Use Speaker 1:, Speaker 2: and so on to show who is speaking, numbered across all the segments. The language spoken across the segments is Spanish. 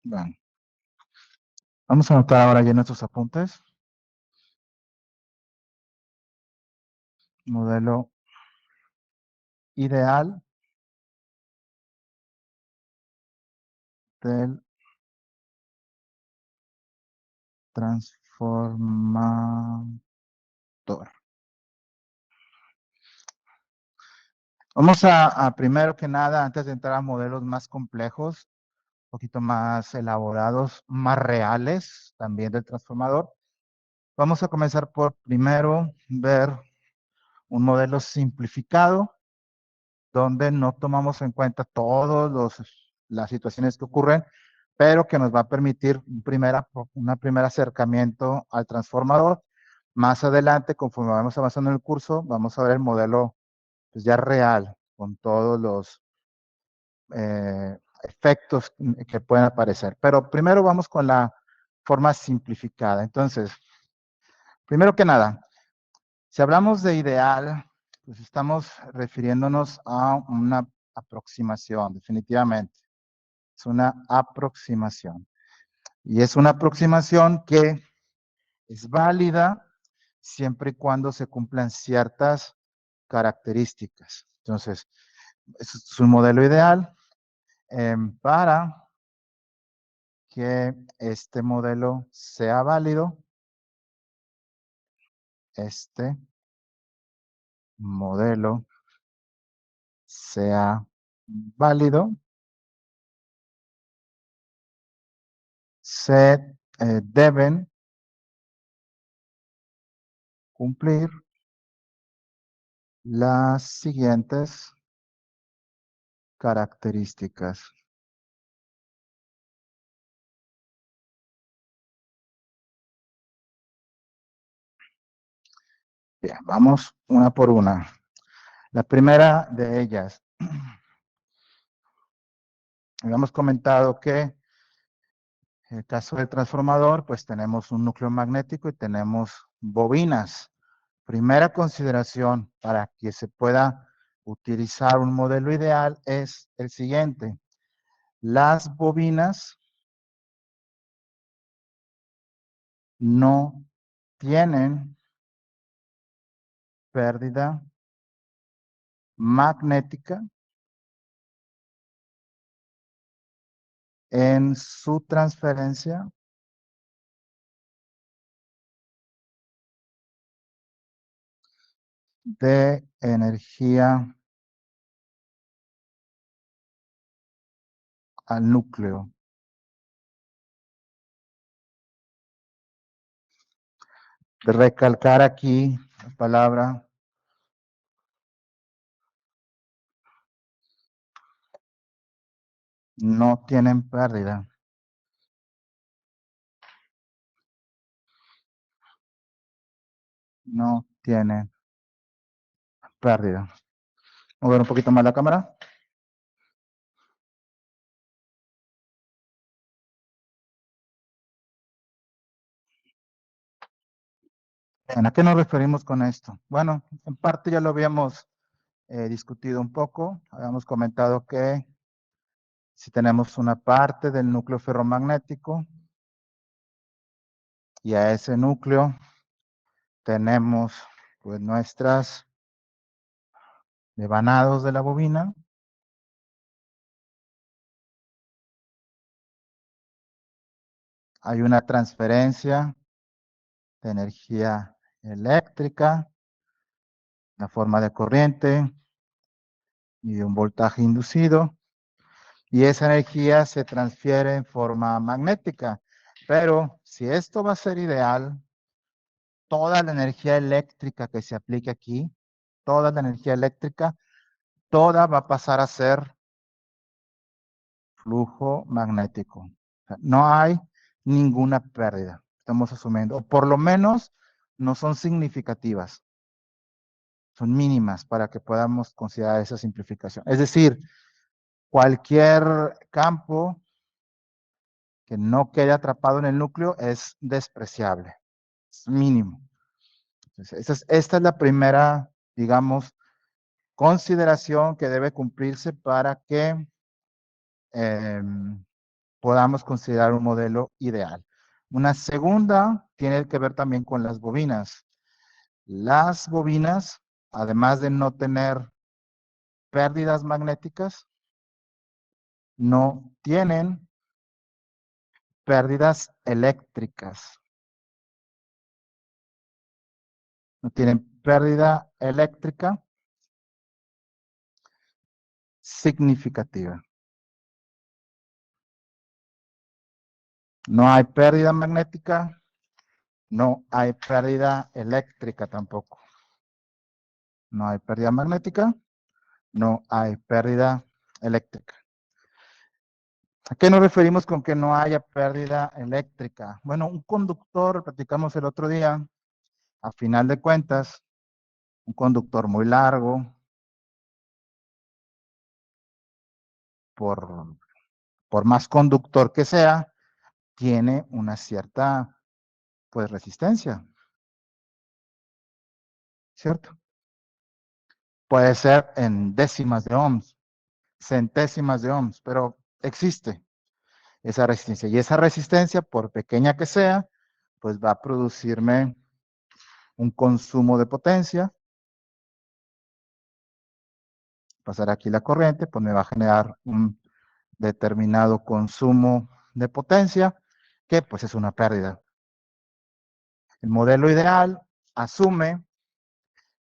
Speaker 1: Bueno, vamos a anotar ahora ya nuestros apuntes. Modelo ideal del transformador. Vamos a primero que nada, antes de entrar a modelos más complejos, un poquito más elaborados, más reales también del transformador, vamos a comenzar por primero ver un modelo simplificado donde no tomamos en cuenta todas las situaciones que ocurren, pero que nos va a permitir un primer acercamiento al transformador. Más adelante, conforme vamos avanzando en el curso, vamos a ver el modelo pues, ya real, con todos los efectos que pueden aparecer. Pero primero vamos con la forma simplificada. Entonces, primero que nada, si hablamos de ideal, pues estamos refiriéndonos a una aproximación, definitivamente. Es una aproximación. Y es una aproximación que es válida siempre y cuando se cumplan ciertas características. Entonces, es un modelo ideal para que este modelo sea válido. Este modelo sea válido, se deben cumplir las siguientes características. Bien, vamos una por una. La primera de ellas, habíamos comentado que en el caso del transformador, pues tenemos un núcleo magnético y tenemos bobinas. Primera consideración para que se pueda utilizar un modelo ideal es el siguiente. Las bobinas no tienen pérdida magnética en su transferencia de energía al núcleo. De recalcar aquí la palabra no tienen pérdida. No tienen pérdida. Mover un poquito más la cámara. Bien, ¿a qué nos referimos con esto? Bueno, en parte ya lo habíamos discutido un poco. Habíamos comentado que si tenemos una parte del núcleo ferromagnético y a ese núcleo tenemos pues nuestras devanados de la bobina. Hay una transferencia de energía eléctrica, la forma de corriente y de un voltaje inducido. Y esa energía se transfiere en forma magnética. Pero si esto va a ser ideal, toda la energía eléctrica que se aplique aquí, toda la energía eléctrica, toda va a pasar a ser flujo magnético. O sea, no hay ninguna pérdida, estamos asumiendo, o por lo menos no son significativas, son mínimas para que podamos considerar esa simplificación. Es decir, cualquier campo que no quede atrapado en el núcleo es despreciable, es mínimo. Entonces, esta es la primera, digamos, consideración que debe cumplirse para que podamos considerar un modelo ideal. Una segunda tiene que ver también con las bobinas. Las bobinas, además de no tener pérdidas magnéticas, no tienen pérdidas eléctricas. No tienen pérdida eléctrica significativa. No hay pérdida magnética, no hay pérdida eléctrica tampoco. No hay pérdida magnética, no hay pérdida eléctrica. ¿A qué nos referimos con que no haya pérdida eléctrica? Bueno, un conductor, platicamos el otro día, a final de cuentas, un conductor muy largo, por, por más conductor que sea, tiene una cierta, pues, resistencia, ¿cierto? Puede ser en décimas de ohms, centésimas de ohms, pero existe esa resistencia. Y esa resistencia, por pequeña que sea, pues va a producirme un consumo de potencia. Pasar aquí la corriente, pues me va a generar un determinado consumo de potencia, que pues es una pérdida. El modelo ideal asume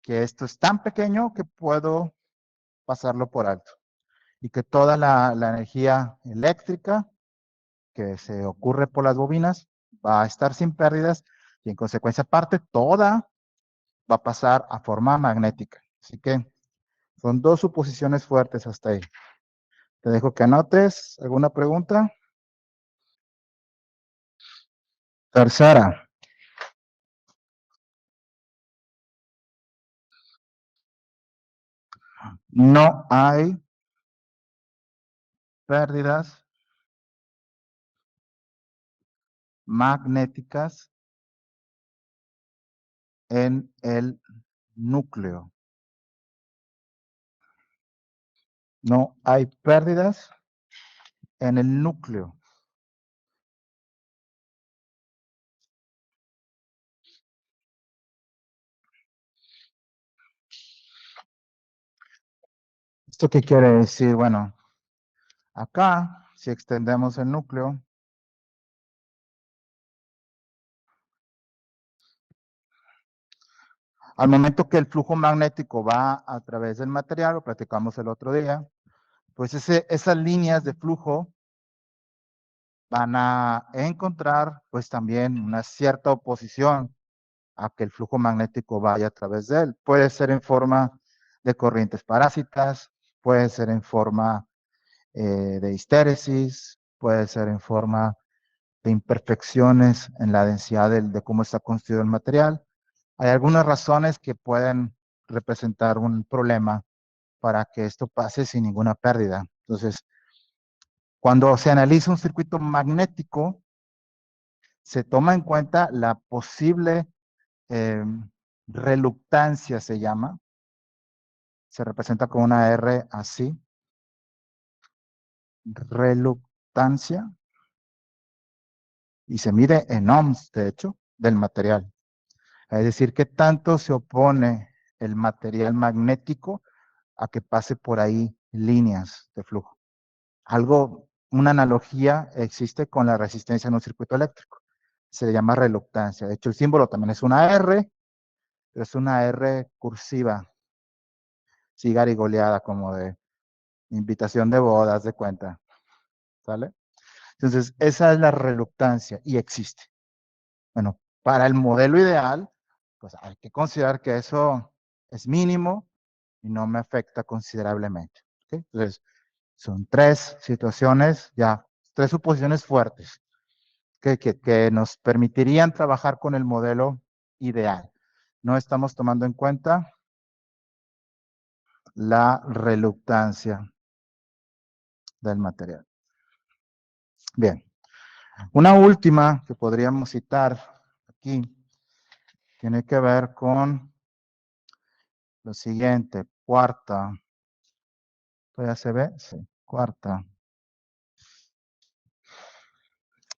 Speaker 1: que esto es tan pequeño que puedo pasarlo por alto y que toda la energía eléctrica que se ocurre por las bobinas va a estar sin pérdidas y en consecuencia aparte toda va a pasar a forma magnética. Así que son dos suposiciones fuertes hasta ahí. Te dejo que anotes. ¿Alguna pregunta? Tercera, no hay pérdidas magnéticas en el núcleo. No hay pérdidas en el núcleo. ¿Esto qué quiere decir? Bueno, acá, si extendemos el núcleo, al momento que el flujo magnético va a través del material, lo platicamos el otro día, pues esas líneas de flujo van a encontrar pues también una cierta oposición a que el flujo magnético vaya a través de él. Puede ser en forma de corrientes parásitas, puede ser en forma de histéresis, puede ser en forma de imperfecciones en la densidad de cómo está construido el material. Hay algunas razones que pueden representar un problema para que esto pase sin ninguna pérdida. Entonces, cuando se analiza un circuito magnético, se toma en cuenta la posible eh, reluctancia, se llama, se representa con una R así, reluctancia, y se mide en ohms, de hecho, del material. Es decir, qué tanto se opone el material magnético a que pase por ahí líneas de flujo. Algo, una analogía existe con la resistencia en un circuito eléctrico. Se le llama reluctancia. De hecho, el símbolo también es una R, pero es una R cursiva, sí, garigoleada, como de invitación de bodas, de cuenta. ¿Sale? Entonces, esa es la reluctancia y existe. Bueno, para el modelo ideal, pues hay que considerar que eso es mínimo y no me afecta considerablemente. ¿Ok? Entonces, son tres situaciones, ya, tres suposiciones fuertes que nos permitirían trabajar con el modelo ideal. No estamos tomando en cuenta la reluctancia del material. Bien, una última que podríamos citar aquí tiene que ver con lo siguiente, cuarta. ¿Todavía se ve? Sí, cuarta.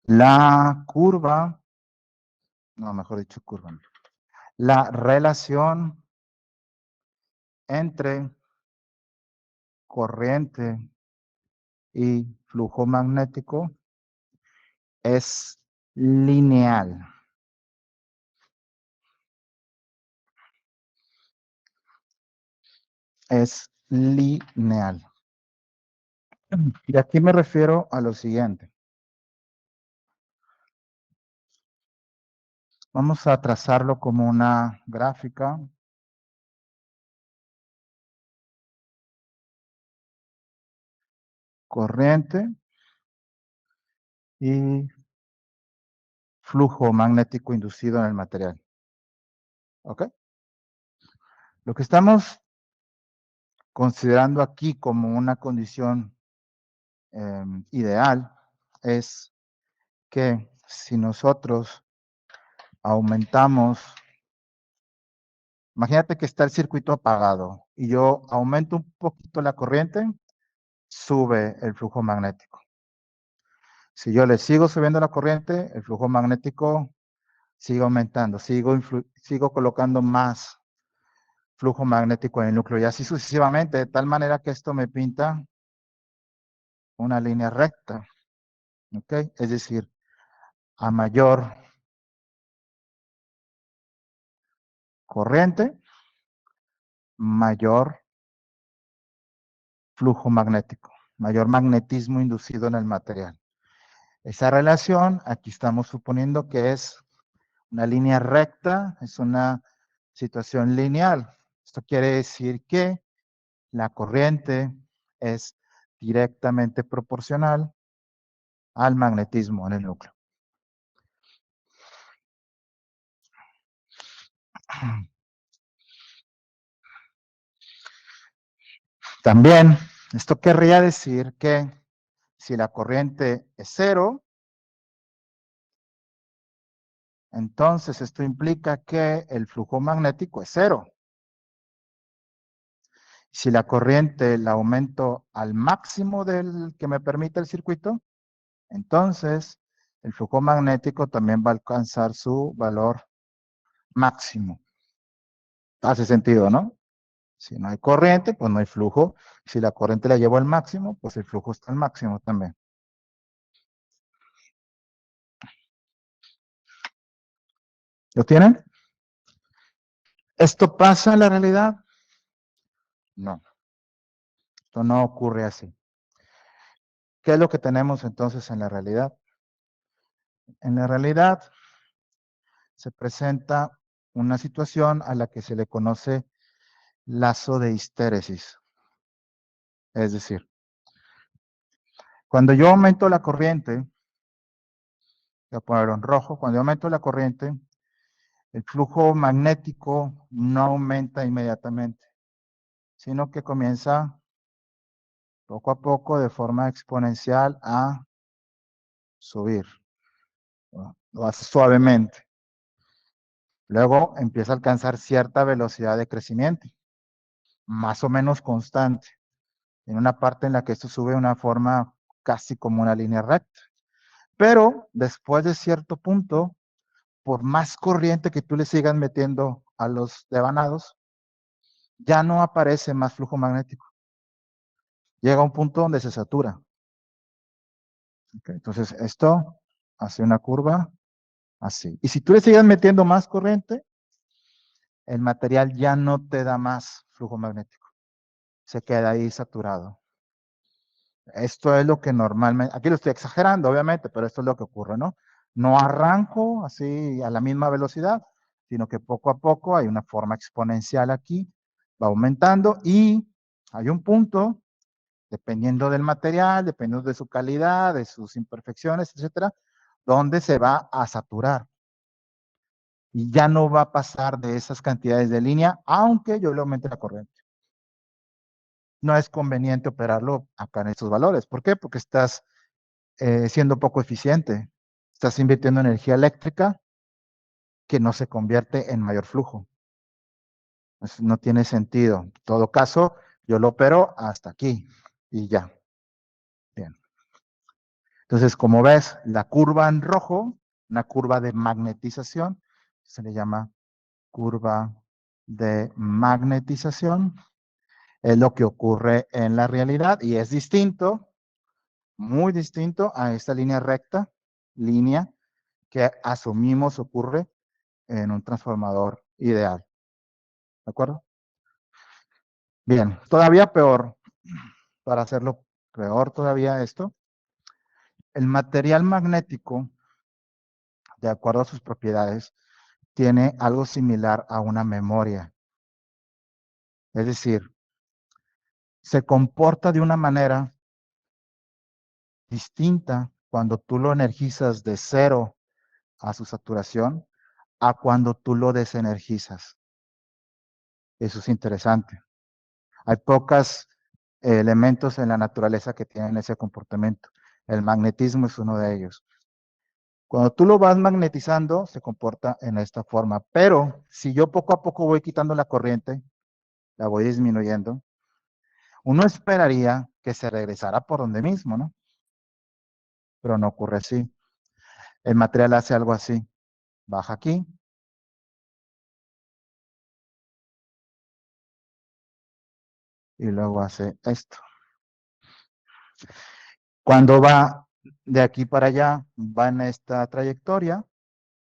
Speaker 1: La curva, no, mejor dicho, curva, no. La relación entre corriente y flujo magnético es lineal. Es lineal. Y aquí me refiero a lo siguiente. Vamos a trazarlo como una gráfica. Corriente y flujo magnético inducido en el material. ¿Ok? Lo que estamos considerando aquí como una condición ideal es que si nosotros aumentamos, imagínate que está el circuito apagado y yo aumento un poquito la corriente, sube el flujo magnético. Si yo le sigo subiendo la corriente, el flujo magnético sigue aumentando, sigo colocando más flujo magnético en el núcleo y así sucesivamente, de tal manera que esto me pinta una línea recta, ¿ok? Es decir, a mayor corriente, mayor flujo magnético, mayor magnetismo inducido en el material. Esa relación, aquí estamos suponiendo que es una línea recta, es una situación lineal. Esto quiere decir que la corriente es directamente proporcional al magnetismo en el núcleo. También, esto querría decir que si la corriente es cero, entonces esto implica que el flujo magnético es cero. Si la corriente la aumento al máximo del que me permite el circuito, entonces el flujo magnético también va a alcanzar su valor máximo. Hace sentido, ¿no? Si no hay corriente, pues no hay flujo. Si la corriente la llevo al máximo, pues el flujo está al máximo también. ¿Lo tienen? ¿Esto pasa en la realidad? No, esto no ocurre así. ¿Qué es lo que tenemos entonces en la realidad? En la realidad se presenta una situación a la que se le conoce lazo de histéresis. Es decir, cuando yo aumento la corriente, voy a ponerlo en rojo, cuando yo aumento la corriente, el flujo magnético no aumenta inmediatamente, sino que comienza poco a poco de forma exponencial a subir. Lo hace suavemente. Luego empieza a alcanzar cierta velocidad de crecimiento, más o menos constante, en una parte en la que esto sube de una forma casi como una línea recta. Pero después de cierto punto, por más corriente que tú le sigas metiendo a los devanados, ya no aparece más flujo magnético. Llega a un punto donde se satura. ¿Okay? Entonces, esto hace una curva así. Y si tú le sigues metiendo más corriente, el material ya no te da más flujo magnético. Se queda ahí saturado. Esto es lo que normalmente, aquí lo estoy exagerando, obviamente, pero esto es lo que ocurre, ¿no? No arranco así a la misma velocidad, sino que poco a poco hay una forma exponencial aquí, va aumentando y hay un punto, dependiendo del material, dependiendo de su calidad, de sus imperfecciones, etcétera, donde se va a saturar. Y ya no va a pasar de esas cantidades de línea, aunque yo le aumente la corriente. No es conveniente operarlo acá en estos valores. ¿Por qué? Porque estás siendo poco eficiente. Estás invirtiendo energía eléctrica que no se convierte en mayor flujo. Eso no tiene sentido. En todo caso, yo lo opero hasta aquí y ya. Bien. Entonces, como ves, la curva en rojo, una curva de magnetización, se le llama curva de magnetización, es lo que ocurre en la realidad y es distinto, muy distinto a esta línea recta, línea que asumimos ocurre en un transformador ideal. ¿De acuerdo? Bien, todavía peor, para hacerlo peor todavía esto, el material magnético, de acuerdo a sus propiedades, tiene algo similar a una memoria. Es decir, se comporta de una manera distinta cuando tú lo energizas de cero a su saturación a cuando tú lo desenergizas. Eso es interesante. Hay pocos elementos en la naturaleza que tienen ese comportamiento. El magnetismo es uno de ellos. Cuando tú lo vas magnetizando, se comporta en esta forma. Pero si yo poco a poco voy quitando la corriente, la voy disminuyendo, uno esperaría que se regresara por donde mismo, ¿no? Pero no ocurre así. El material hace algo así. Baja aquí y luego hace esto. Cuando va de aquí para allá, va en esta trayectoria.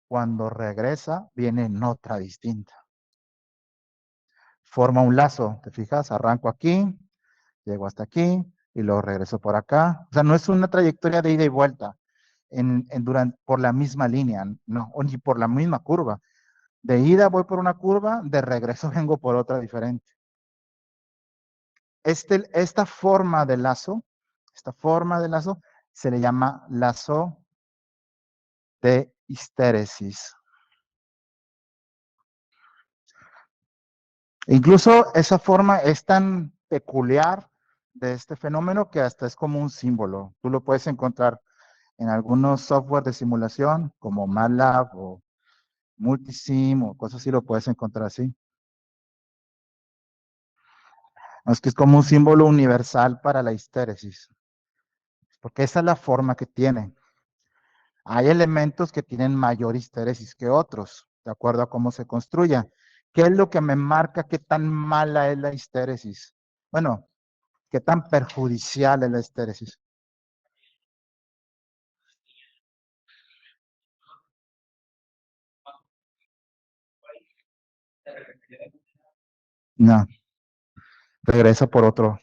Speaker 1: Cuando regresa, viene en otra distinta. Forma un lazo, ¿te fijas? Arranco aquí, llego hasta aquí y luego regreso por acá. O sea, no es una trayectoria de ida y vuelta por la misma línea, no, o ni por la misma curva. De ida voy por una curva, de regreso vengo por otra diferente. Esta forma de lazo se le llama lazo de histéresis. Incluso esa forma es tan peculiar de este fenómeno que hasta es como un símbolo. Tú lo puedes encontrar en algunos software de simulación como MATLAB o Multisim o cosas así, lo puedes encontrar así. Es que es como un símbolo universal para la histéresis, porque esa es la forma que tiene. Hay elementos que tienen mayor histéresis que otros, de acuerdo a cómo se construya. ¿Qué es lo que me marca qué tan mala es la histéresis? Bueno, qué tan perjudicial es la histéresis. No, regresa por otro.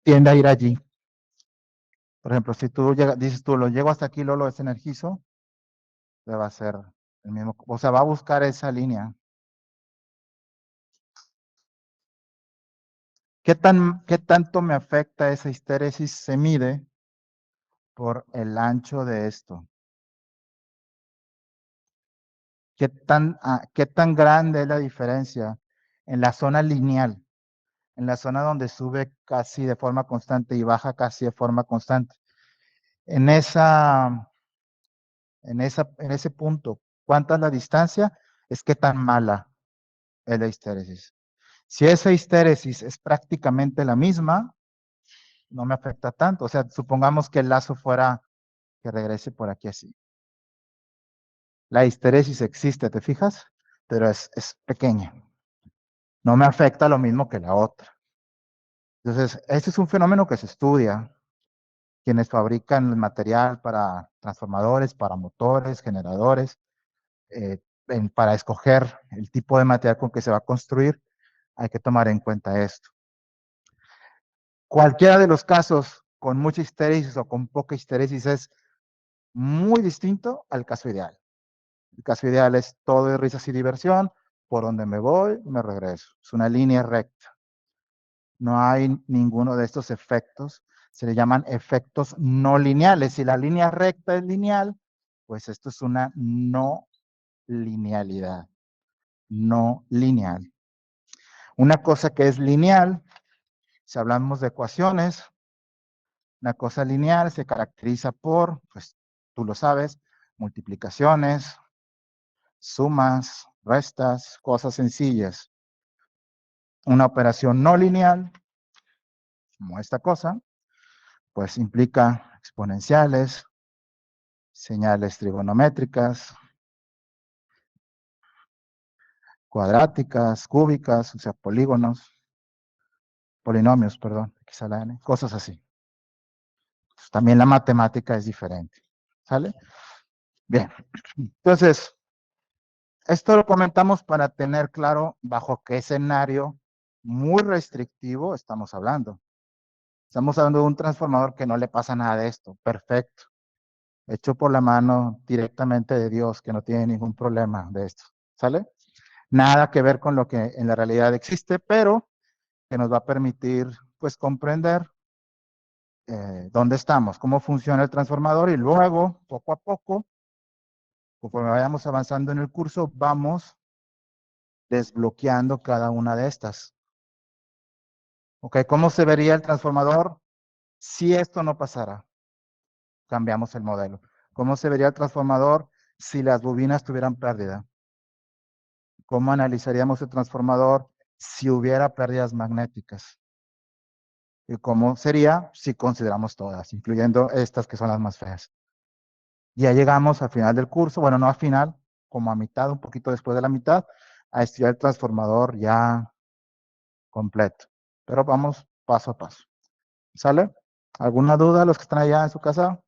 Speaker 1: Tiende a ir allí. Por ejemplo, si tú dices tú, lo llego hasta aquí, luego lo desenergizo, le va a ser el mismo. O sea, va a buscar esa línea. ¿Qué tanto me afecta esa histéresis? Se mide por el ancho de esto. ¿Qué tan grande es la diferencia en la zona lineal? En la zona donde sube casi de forma constante y baja casi de forma constante. En esa, en ese punto, ¿cuánta es la distancia? Es qué tan mala es la histéresis. Si esa histéresis es prácticamente la misma, no me afecta tanto. O sea, supongamos que el lazo fuera que regrese por aquí así. La histeresis existe, ¿te fijas? Pero es pequeña. No me afecta lo mismo que la otra. Entonces, este es un fenómeno que se estudia. Quienes fabrican el material para transformadores, para motores, generadores, para escoger el tipo de material con que se va a construir, hay que tomar en cuenta esto. Cualquiera de los casos con mucha histeresis o con poca histeresis es muy distinto al caso ideal. El caso ideal es todo de risas y diversión, por donde me voy, me regreso. Es una línea recta. No hay ninguno de estos efectos. Se le llaman efectos no lineales. Si la línea recta es lineal, pues esto es una no linealidad. No lineal. Una cosa que es lineal, si hablamos de ecuaciones, una cosa lineal se caracteriza por, pues tú lo sabes, multiplicaciones, sumas, restas, cosas sencillas. Una operación no lineal, como esta cosa, pues implica exponenciales, señales trigonométricas, cuadráticas, cúbicas, o sea, polinomios, perdón, quizá la N, cosas así. Pues también la matemática es diferente. ¿Sale? Bien. Entonces, esto lo comentamos para tener claro bajo qué escenario muy restrictivo estamos hablando. Estamos hablando de un transformador que no le pasa nada de esto. Perfecto. Hecho por la mano directamente de Dios, que no tiene ningún problema de esto. ¿Sale? Nada que ver con lo que en la realidad existe, pero que nos va a permitir, pues, comprender dónde estamos, cómo funciona el transformador y luego, poco a poco, conforme vayamos avanzando en el curso, vamos desbloqueando cada una de estas. ¿Ok? ¿Cómo se vería el transformador si esto no pasara? Cambiamos el modelo. ¿Cómo se vería el transformador si las bobinas tuvieran pérdida? ¿Cómo analizaríamos el transformador si hubiera pérdidas magnéticas? ¿Y cómo sería si consideramos todas, incluyendo estas que son las más feas? Ya llegamos al final del curso, bueno, no al final, como a mitad, un poquito después de la mitad, a estudiar el transformador ya completo. Pero vamos paso a paso. ¿Sale? ¿Alguna duda los que están allá en su casa?